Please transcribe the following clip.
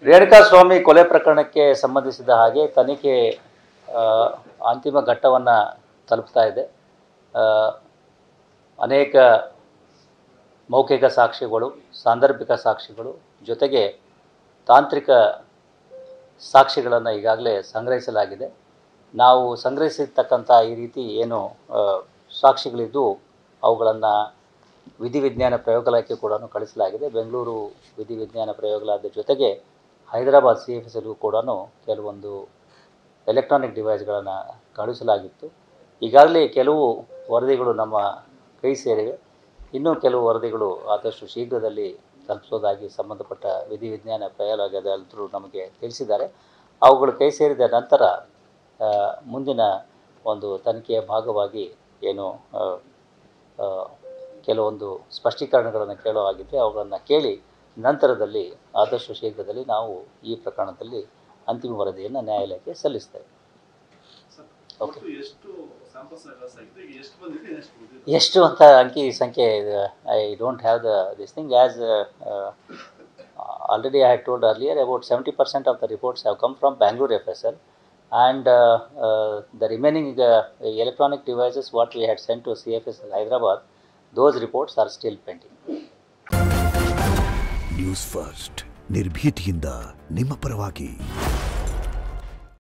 ರೇಣುಕಾಸ್ವಾಮಿ ಕೊಲೆ ಪ್ರಕರಣಕ್ಕೆ ಸಂಬಂಧಿಸಿದ ಹಾಗೆ ತನಿಖೆ ಅಂತಿಮ ಘಟ್ಟವನ್ನು ತಲುಪ್ತಾ ಇದೆ. ಅನೇಕ ಮೌಖಿಕ ಸಾಕ್ಷಿಗಳು, ಸಾಂದರ್ಭಿಕ ಸಾಕ್ಷಿಗಳು, ಜೊತೆಗೆ ತಾಂತ್ರಿಕ ಸಾಕ್ಷಿಗಳನ್ನು ಈಗಾಗಲೇ ಸಂಗ್ರಹಿಸಲಾಗಿದೆ. ನಾವು ಸಂಗ್ರಹಿಸಿರ್ತಕ್ಕಂಥ ಈ ರೀತಿ ಏನು ಸಾಕ್ಷಿಗಳಿದ್ದು ಅವುಗಳನ್ನು ವಿಧಿವಿಜ್ಞಾನ ಪ್ರಯೋಗಾಲಯಕ್ಕೆ ಕೂಡ ಕಳಿಸಲಾಗಿದೆ. ಬೆಂಗಳೂರು ವಿಧಿವಿಜ್ಞಾನ ಪ್ರಯೋಗಾಲಯದ ಜೊತೆಗೆ ಹೈದರಾಬಾದ್ CFSLಗೂ ಕೂಡ ಕೆಲವೊಂದು ಎಲೆಕ್ಟ್ರಾನಿಕ್ ಡಿವೈಸ್ಗಳನ್ನು ಕಳಿಸಲಾಗಿತ್ತು. ಈಗಾಗಲೇ ಕೆಲವು ವರದಿಗಳು ನಮ್ಮ ಕೈ ಸೇರಿವೆ. ಇನ್ನೂ ಕೆಲವು ವರದಿಗಳು ಆದಷ್ಟು ಶೀಘ್ರದಲ್ಲಿ ತಲುಪಿಸೋದಾಗಿ ಸಂಬಂಧಪಟ್ಟ ವಿಧಿವಿಜ್ಞಾನ ಪ್ರಯೋಗಾಲಯದಲ್ಲೂ ನಮಗೆ ತಿಳಿಸಿದ್ದಾರೆ. ಅವುಗಳು ಕೈ ಸೇರಿದ ನಂತರ ಮುಂದಿನ ಒಂದು ತನಿಖೆಯ ಭಾಗವಾಗಿ ಏನು ಕೆಲವೊಂದು ಸ್ಪಷ್ಟೀಕರಣಗಳನ್ನು ಕೇಳುವಾಗಿದ್ದರೆ ಅವುಗಳನ್ನು ಕೇಳಿ ನಂತರದಲ್ಲಿ ಆದಷ್ಟು ಶೀಘ್ರದಲ್ಲಿ ನಾವು ಈ ಪ್ರಕರಣದಲ್ಲಿ ಅಂತಿಮ ವರದಿಯನ್ನು ನ್ಯಾಯಾಲಯಕ್ಕೆ ಸಲ್ಲಿಸ್ತೇವೆ. ಓಕೆ, ಎಷ್ಟು ಅಂತ ಅಂಕಿ ಸಂಖ್ಯೆ I don't have this thing as already I had told earlier about 70% of the reports have come from Bangalore FSL and the remaining electronic devices what we had sent to CFSL Hyderabad, those reports are still pending. News first ನಿರ್ಭೀತಿಯಿಂದ ನಿಮ್ಮ ಪರವಾಗಿ.